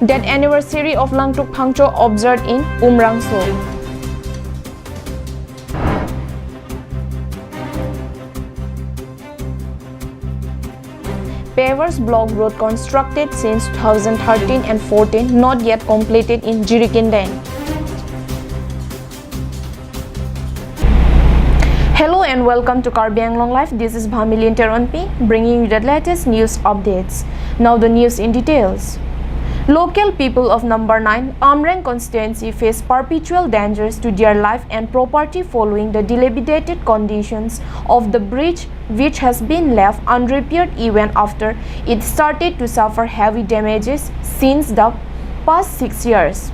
Death anniversary of Langtuk Phangcho observed in Umrangso. Pavers block road constructed since 2013 and 14 not yet completed in Jirikindeng. Hello and welcome to Karbi Anglong Live. This is Bhamilin Teronpi bringing you the latest news updates. Now the news in details. Local people of number 9 Amreng constituency face perpetual dangers to their life and property following the dilapidated conditions of the bridge, which has been left unrepaired even after it started to suffer heavy damages since the past 6 years.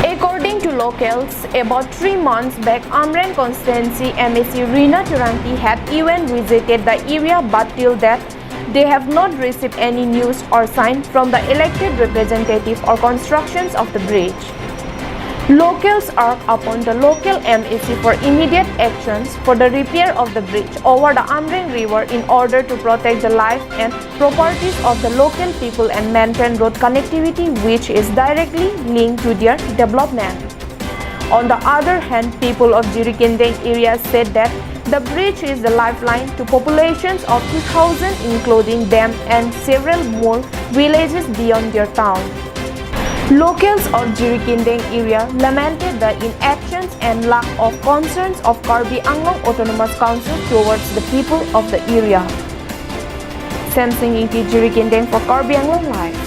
According to locals, about 3 months back, Amreng constituency MAC Rina Turanti had even visited the area, but till that they have not received any news or sign from the elected representative or constructions of the bridge. Locals urge upon the local MAC for immediate actions for the repair of the bridge over the Amreng River in order to protect the life and properties of the local people and maintain road connectivity, which is directly linked to their development. On the other hand, people of Jirikindeng area said that the bridge is the lifeline to populations of 2,000, including them and several more villages beyond their town. Locals of Jirikindeng area lamented the inactions and lack of concerns of Karbi Anglong Autonomous Council towards the people of the area. Samsung Inti Jirikindeng for Karbi Anglong Live.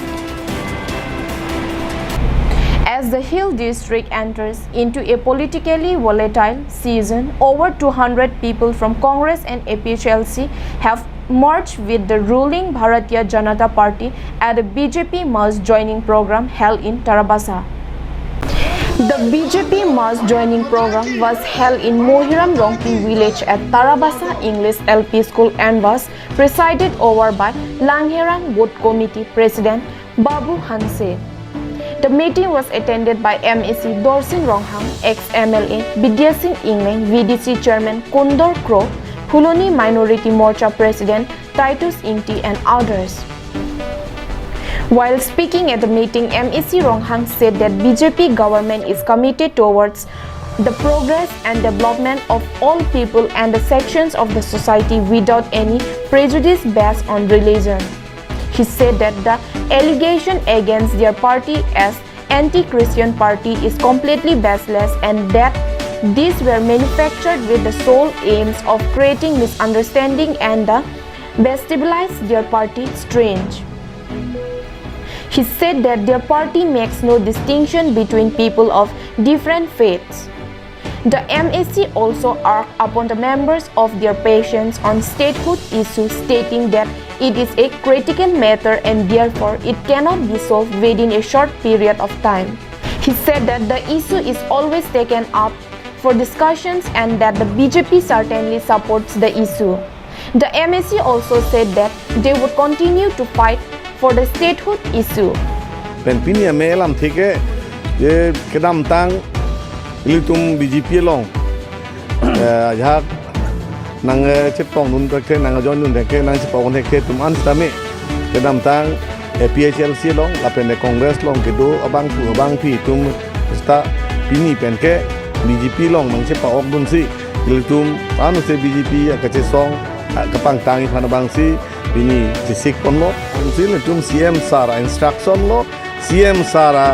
As the Hill District enters into a politically volatile season, over 200 people from Congress and APHLC have merged with the ruling Bharatiya Janata Party at a BJP mass joining program held in Tarabasa. The BJP mass joining program was held in Mohiram Rongpi village at Tarabasa English LP School and was presided over by Langherang Board Committee President Babu Hanse. The meeting was attended by MAC Dorsing Rongham, ex-MLA Bidya Singh Ingling, VDC Chairman Kondor Kro, Phuloni Minority Morcha President Titus Inti and others. While speaking at the meeting, MAC Rongham said that BJP government is committed towards the progress and development of all people and the sections of the society without any prejudice based on religion. He said that the allegation against their party as anti-Christian party is completely baseless and that these were manufactured with the sole aims of creating misunderstanding and destabilize their party strange. He said that their party makes no distinction between people of different faiths. The MAC also urged upon the members of their patience on statehood issue, stating that it is a critical matter and therefore it cannot be solved within a short period of time. He said that the issue is always taken up for discussions and that the BJP certainly supports the issue. The MAC also said that they would continue to fight for the statehood issue. Penpinia melam thike je kedam tang ilitum BJP long ya nang cepong nun ke nang jon nun ke nang cepong ke tum an stame kedam tang APHLC long lapen Congress long kedo abang pu abang pi tum sta pini pen ke BJP long nang cepong dun si ilitum anu se BJP ya ke song kapang tangi phana bang si pini sisik pon lo si tum CM sara instruction lo CM sara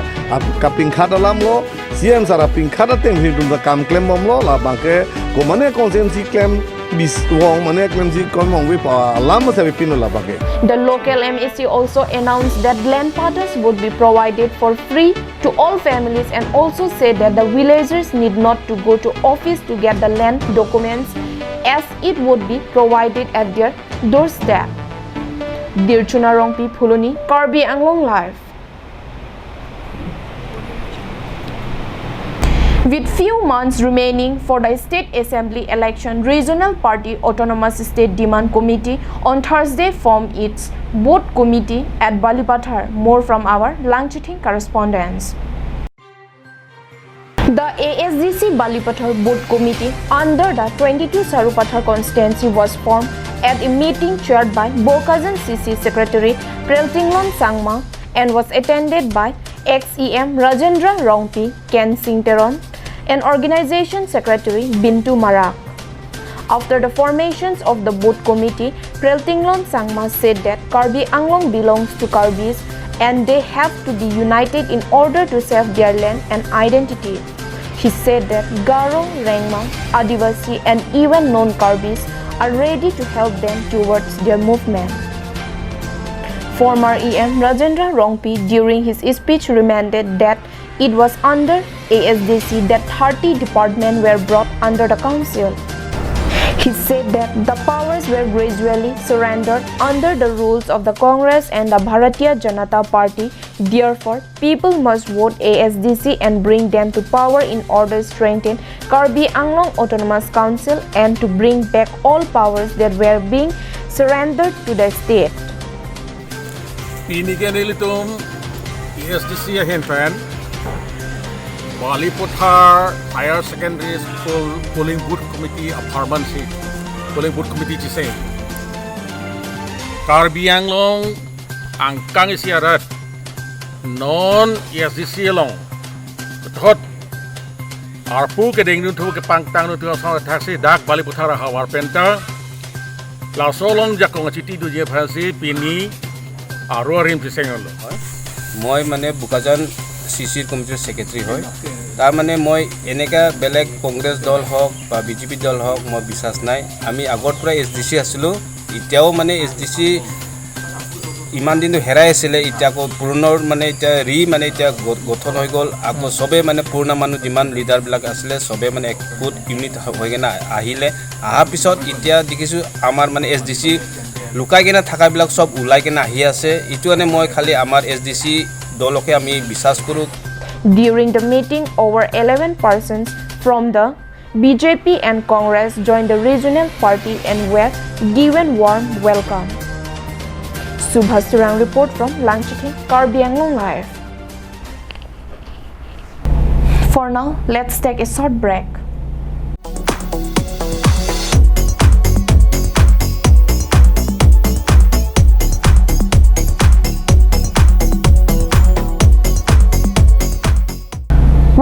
kaping khadalam lo CM sara ping khada teng hidum da kam claim mom lo la bangke ko mane consensi claim bis wong mane claim si kon mong we pa lam sa pin la bangke. The local MAC also announced that land parcels would be provided for free to all families and also said that the villagers need not to go to office to get the land documents as it would be provided at their doorstep. Dear Chunarongpi Phuloni, Karbi Anglong Live. With few months remaining for the State Assembly election, Regional Party Autonomous State Demand Committee on Thursday formed its board committee at Balipathar. More from our Langchiting correspondents. The ASDC Balipathar Board Committee under the 22 Sarupathar constituency was formed at a meeting chaired by Bokazan CC Secretary Preltinglon Sangma and was attended by ex-EM Rajendra Rongpi, Ken Singteron, and Organization Secretary Bintu Marak. After the formations of the board committee, Preltinglon Sangma said that Karbi Anglong belongs to Karbis and they have to be united in order to save their land and identity. He said that Garo, Rengma, Adivasi and even non-Karbis are ready to help them towards their movement. Former EM Rajendra Rongpi during his speech reminded that it was under ASDC that 30 departments were brought under the council. He said that the powers were gradually surrendered under the rules of the Congress and the Bharatiya Janata Party. Therefore, people must vote ASDC and bring them to power in order to strengthen Karbi Anglong Autonomous Council and to bring back all powers that were being surrendered to the state. Pinigan nilitum ASDC Henpan Baliputhar Higher Secondary School Polling Booth Committee of Harbansi Polling Booth Committee Jise Karbi Anglong Angkang Isiarat Non ASDC Long Betot Arpu Keding Nuntu Kepangtang Nuntu Asal Taxi Dak Baliputhar Hawar Penta Lausolong Jakong Citi Duje Pransi Pini Aruarim Jisengolo মই মানে বুকাজান সিসিৰ কমিটিৰ secretary হয় তাৰ মানে মই এনেকা বেলেগ কংগ্ৰেছ দল হওক বা বিজেপি দল হওক মই বিশ্বাস নাই আমি আগৰ পৰা এসডিসি আছিলো ইতিয়াও মানে এসডিসি ইমান দিন হেৰাই আছিল ইতিয়াকো পুনৰ মানে ইতিয়া মানে ইতিয়া গঠন হৈ গল আকৌ সবে মানে পুৰণা মানুহ যিমান লিডাৰ বিলাক আছিল সবে মানে একগোট ইউনিট হৈ গেনা আহিলে আহা পিছত ইতিয়া দেখিছো আমাৰ মানে এসডিসি লুকাই কেনা থাকাবিলাক সব উলাই কেনা আহি আছে ইটোনে মই খালি আমাৰ এসডিসি দলকে আমি বিশ্বাস কৰো। During the meeting, over 11 persons from the BJP and Congress joined the regional party and were given warm welcome. Subhas Turang report from Langchathing, Karbi Anglong Live. For now, let's take a short break.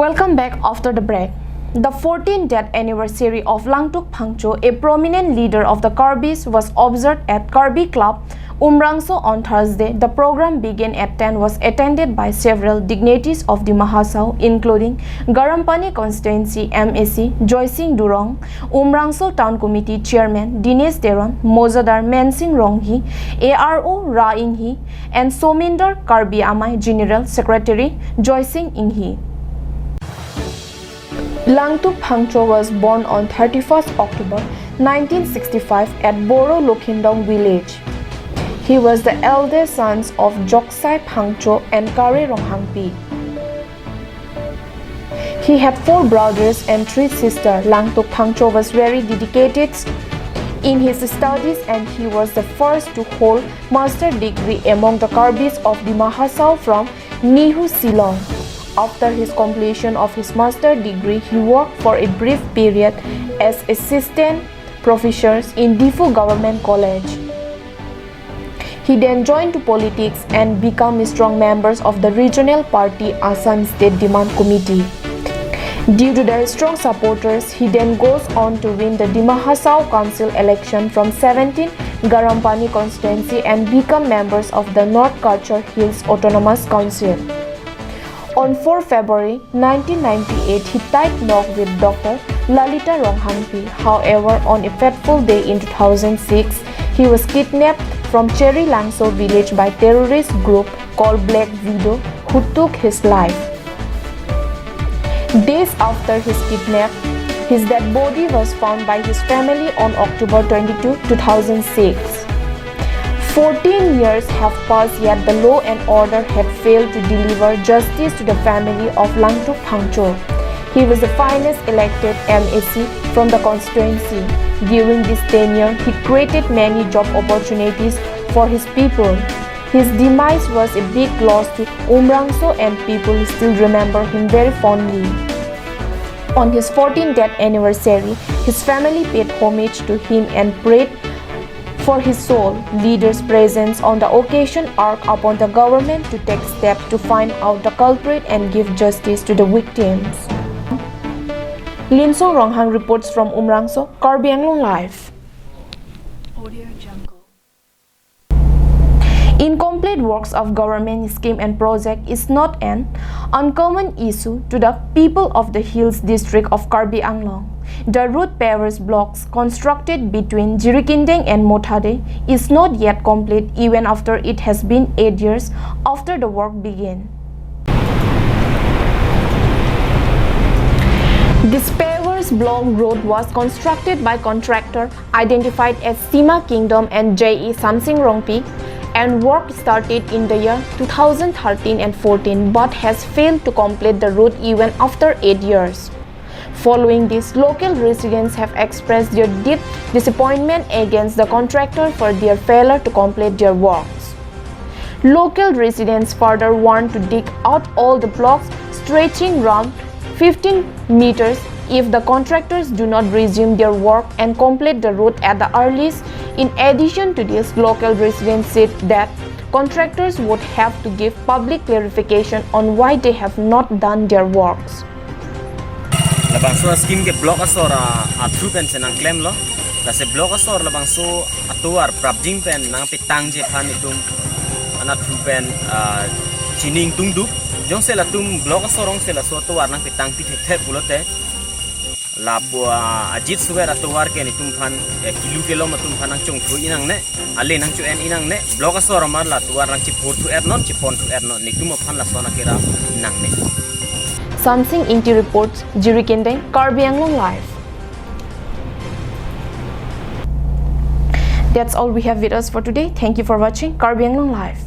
Welcome back after the break. The 14th death anniversary of Langtuk Phangcho, a prominent leader of the Karbis, was observed at Karbi Club, Umrangso on Thursday. The program began at 10 was attended by several dignitaries of the Mahasau, including Garampani Constituency MAC Joy Singh Durong, Umrangso Town Committee Chairman Dinesh Teron, Mozadar Mensing Ronghi, ARO Ra Inghi, and Sominder Karbi Amai General Secretary Joy Singh Inghi. Langtuk Phangcho was born on 31st October 1965 at Boro Lokhindong village. He was the eldest son of Joksai Phangcho and Kare Ronghangpi. He had 4 brothers and 3 sisters. Langtuk Phangcho was very dedicated in his studies and he was the first to hold master degree among the Karbis of the Mahasau from Nihu Silong. After his completion of his master degree, he worked for a brief period as assistant professor in Difu Government College. He then joined to politics and became a strong member of the regional party Assam State Demand Committee. Due to their strong supporters, he then goes on to win the Dimahasau Council election from 17 Garampani constituency and become members of the North Kachar Hills Autonomous Council. On 4 February 1998, he tied knot with Dr. Lalita Ronghangpi. However, on a fateful day in 2006, he was kidnapped from Cherry Langso village by terrorist group called Black Widow, who took his life. Days after his kidnap, his dead body was found by his family on October 22, 2006. 14 years have passed, yet the law and order had failed to deliver justice to the family of Langtuk Phangcho. He was the finest elected MAC from the constituency. During this tenure, he created many job opportunities for his people. His demise was a big loss to Umrangso and people still remember him very fondly. On his 14th death anniversary, his family paid homage to him and prayed For his sole leader's presence on the occasion urged upon the government to take steps to find out the culprit and give justice to the victims. Lim Song Ronghang reports from Umrangso, Karbi Anglong Live. Incomplete works of government scheme and project is not an uncommon issue to the people of the Hills district of Karbi Anglong. The road pavers blocks constructed between Jirikindeng and Mothade is not yet complete even after it has been 8 years after the work began. This pavers block road was constructed by contractor identified as Sima Kingdom and J.E. Samsing Rongpi, and work started in the year 2013 and 14 but has failed to complete the road even after 8 years. Following this, local residents have expressed their deep disappointment against the contractor for their failure to complete their works. Local residents further want to dig out all the blocks stretching around 15 meters if the contractors do not resume their work and complete the road at the earliest. In addition to this, local residents said that contractors would have to give public clarification on why they have not done their works. Labang so scheme ke block asor atru pen senang claim lo la se block asor labang so atuar prabjing pen nang pitang je phan itum ana tru pen chining tungdu jong se la tum block asorong se la so atuar nang pitang pi the pulote la pu ajit suwer atuar ke ni tum phan kilo matum phan nang chong thu inang ne ale nang chu en inang ne block asor mar la tuar nang chi pur thu er non chi pon thu er non ni tum phan la sona kera nang ne. Samsing Inti reports, Jirikindeng, Karbi Anglong Live. That's all we have with us for today. Thank you for watching Karbi Anglong Live.